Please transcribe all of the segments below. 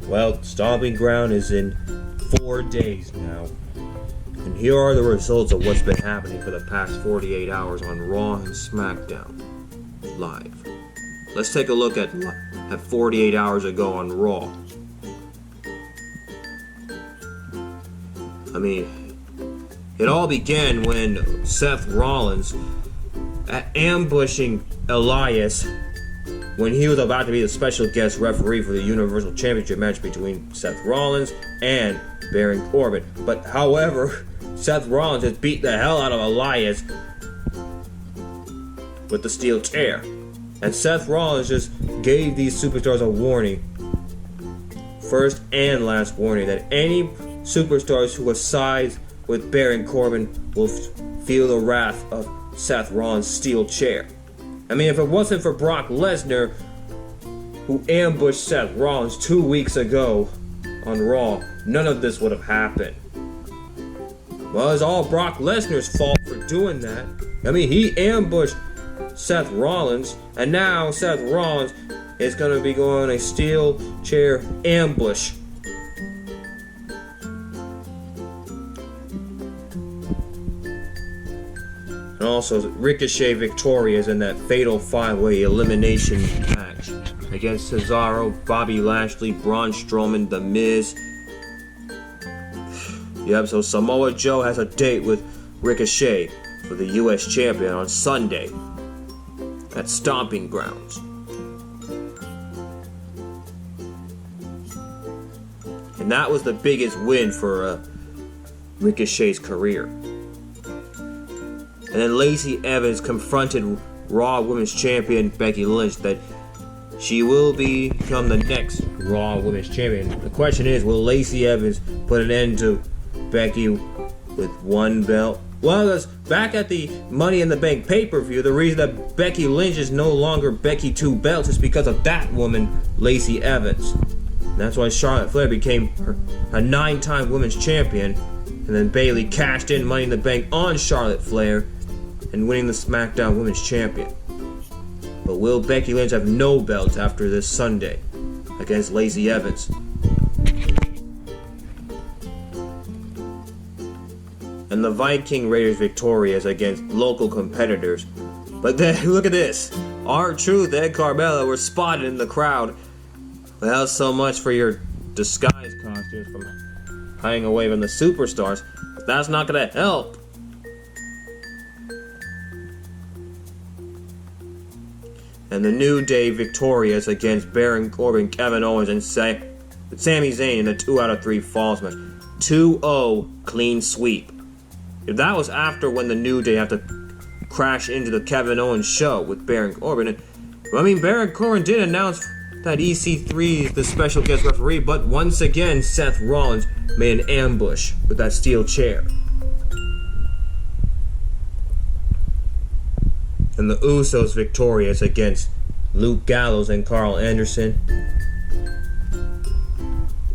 Well, Stomping Ground is in 4 days now. And here are the results of what's been happening for the past 48 hours on Raw and Smackdown live. Let's take a look at 48 hours ago on Raw. I mean, it all began when Seth Rollins ambushing Elias when he was about to be the special guest referee for the Universal Championship match between Seth Rollins and Baron Corbin. But however, Seth Rollins just beat the hell out of Elias with the steel chair. And Seth Rollins just gave these superstars a warning, first and last warning, that any superstars who side with Baron Corbin will feel the wrath of Seth Rollins' steel chair. I mean, if it wasn't for Brock Lesnar, who ambushed Seth Rollins 2 weeks ago on Raw, none of this would have happened. Well, it's all Brock Lesnar's fault for doing that. I mean, he ambushed Seth Rollins, and now Seth Rollins is going to be going on a steel chair ambush. And also, Ricochet victorious in that fatal 5-way elimination match against Cesaro, Bobby Lashley, Braun Strowman, The Miz. Yep, so Samoa Joe has a date with Ricochet for the US Champion on Sunday at Stomping Grounds. And that was the biggest win for Ricochet's career. And then Lacey Evans confronted Raw Women's Champion Becky Lynch that she will become the next Raw Women's Champion. The question is, will Lacey Evans put an end to Becky with one belt? Well, that's back at the Money in the Bank pay-per-view. The reason that Becky Lynch is no longer Becky 2 belts is because of that woman, Lacey Evans. And that's why Charlotte Flair became a 9-time Women's Champion. And then Bayley cashed in Money in the Bank on Charlotte Flair and winning the SmackDown Women's Champion. But will Becky Lynch have no belts after this Sunday against Lacey Evans? And the Viking Raiders victorious against local competitors. But then, look at this. R-Truth and Carmella were spotted in the crowd. Well, so much for your disguise costumes from hiding away from the superstars. That's not going to help. And the New Day victorious against Baron Corbin, Kevin Owens, and Sami Zayn in the 2 out of 3 falls match. 2-0 clean sweep. If that was after when the New Day have to crash into the Kevin Owens show with Baron Corbin. I mean, Baron Corbin did announce that EC3 is the special guest referee, but once again, Seth Rollins made an ambush with that steel chair. And the Usos victorious against Luke Gallows and Carl Anderson.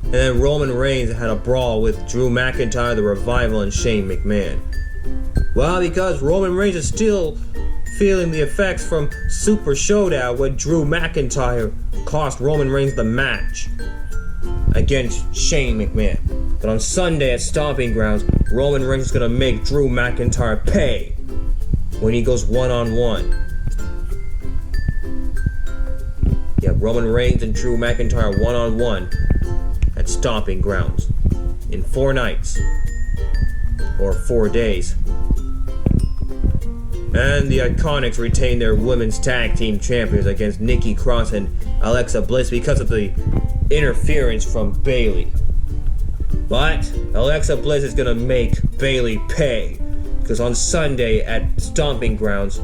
And then Roman Reigns had a brawl with Drew McIntyre, The Revival, and Shane McMahon. Well, because Roman Reigns is still feeling the effects from Super Showdown when Drew McIntyre cost Roman Reigns the match against Shane McMahon. But on Sunday at Stomping Grounds, Roman Reigns is going to make Drew McIntyre pay when he goes one-on-one. Yeah, Roman Reigns and Drew McIntyre one-on-one at Stomping Grounds in 4 nights or 4 days. And the IIconics retain their women's tag team champions against Nikki Cross and Alexa Bliss because of the interference from Bayley. But Alexa Bliss is going to make Bayley pay, because on Sunday at Stomping Grounds,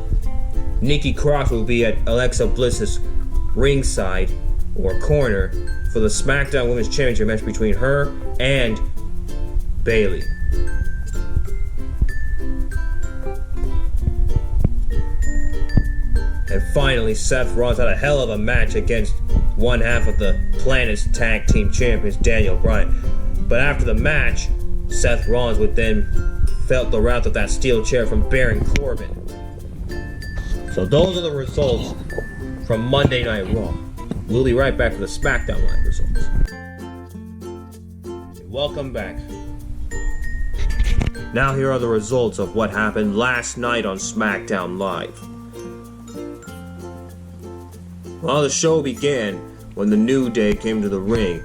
Nikki Cross will be at Alexa Bliss's ringside or corner for the SmackDown Women's Championship match between her and Bayley. And finally, Seth Rollins had a hell of a match against one half of the Planet's tag team champions, Daniel Bryan. But after the match, Seth Rollins would then felt the wrath of that steel chair from Baron Corbin. So those are the results from Monday Night Raw. We'll be right back for the SmackDown Live results. welcome back. Now here are the results of what happened last night on Smackdown Live. Well, the show began when the New Day came to the ring.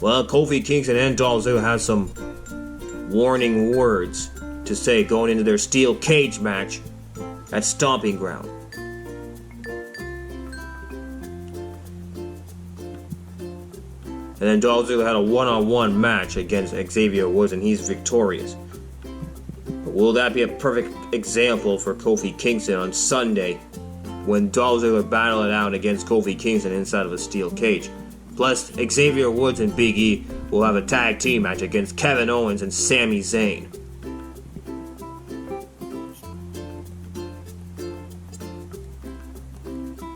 Well, Kofi Kingston and Dolph Ziggler had some warning words to say going into their steel cage match at Stomping Ground. And then Dolph Ziggler had a one-on-one match against Xavier Woods, and he's victorious. But will that be a perfect example for Kofi Kingston on Sunday when Dolph Ziggler battled it out against Kofi Kingston inside of a steel cage? Plus, Xavier Woods and Big E will have a tag team match against Kevin Owens and Sami Zayn.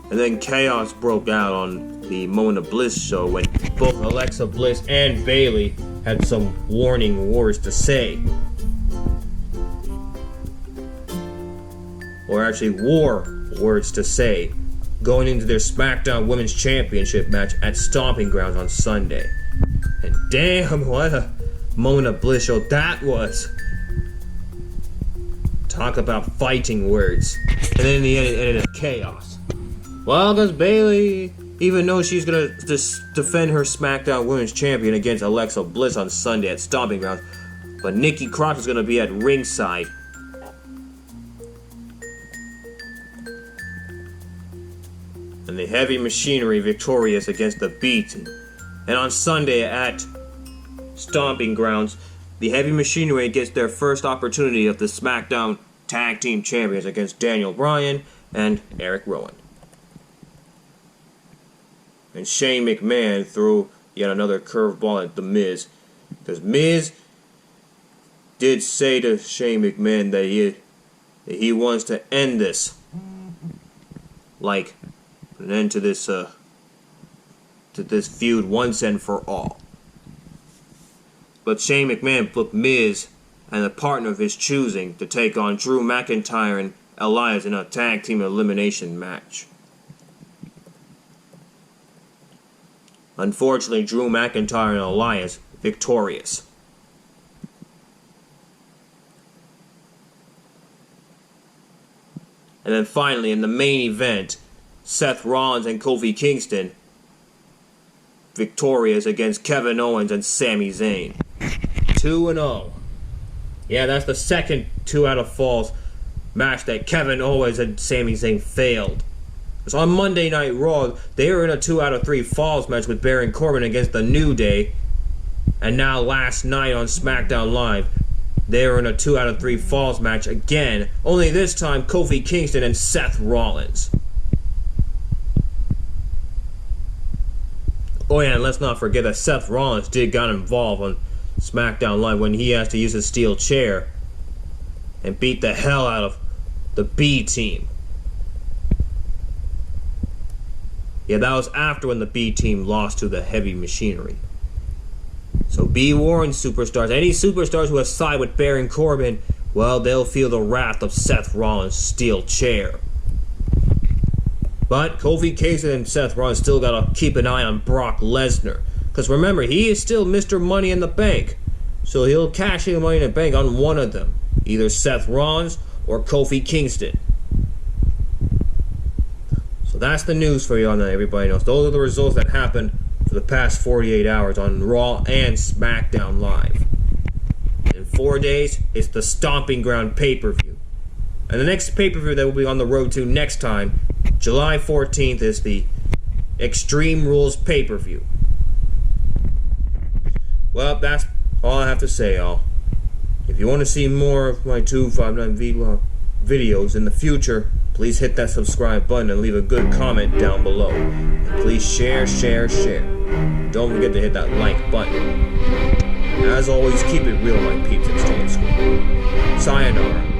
And then chaos broke out on the Moment of Bliss show when both Alexa Bliss and Bayley had some warning words to say. Or actually war words to say going into their Smackdown Women's Championship match at Stomping Grounds on Sunday. And damn, what a Moment of Bliss show that was. Talk about fighting words. And then in the end it ended in chaos. Well, because Bayley, even though she's going to defend her SmackDown Women's Champion against Alexa Bliss on Sunday at Stomping Grounds, but Nikki Cross is going to be at ringside. And the Heavy Machinery victorious against the B Team. And on Sunday at Stomping Grounds, the Heavy Machinery gets their first opportunity of the SmackDown Tag Team Champions against Daniel Bryan and Eric Rowan. And Shane McMahon threw yet another curveball at The Miz. Because Miz did say to Shane McMahon that he wants to end this. Like, an end to this feud once and for all. But Shane McMahon put Miz and a partner of his choosing to take on Drew McIntyre and Elias in a tag team elimination match. Unfortunately, Drew McIntyre and Elias victorious. And then finally, in the main event, Seth Rollins and Kofi Kingston victorious against Kevin Owens and Sami Zayn. 2-0. Yeah, that's the second 2 out of falls match that Kevin Owens and Sami Zayn failed. So on Monday Night Raw, they were in a 2 out of 3 falls match with Baron Corbin against the New Day. And now last night on SmackDown Live, they were in a 2 out of 3 falls match again. Only this time, Kofi Kingston and Seth Rollins. Oh yeah, and let's not forget that Seth Rollins did got involved on SmackDown Live when he has to use his steel chair and beat the hell out of the B Team. Yeah, that was after when the B Team lost to the Heavy Machinery. So be warned, superstars. Any superstars who have sided with Baron Corbin, well, they'll feel the wrath of Seth Rollins' steel chair. But Kofi Kingston and Seth Rollins still gotta keep an eye on Brock Lesnar. Because remember, he is still Mr. Money in the Bank. So he'll cash in Money in the Bank on one of them. Either Seth Rollins or Kofi Kingston. So that's the news for you on that, everybody knows. Those are the results that happened for the past 48 hours on Raw and SmackDown Live. In 4 days, it's the Stomping Ground pay-per-view. And the next pay-per-view that we'll be on the road to next time, July 14th, is the Extreme Rules pay-per-view. Well, that's all I have to say, y'all. If you want to see more of my 259 vlog videos in the future, please hit that subscribe button and leave a good comment down below. And please share. Don't forget to hit that like button. As always, keep it real, my peeps, and stay in school. Sayonara.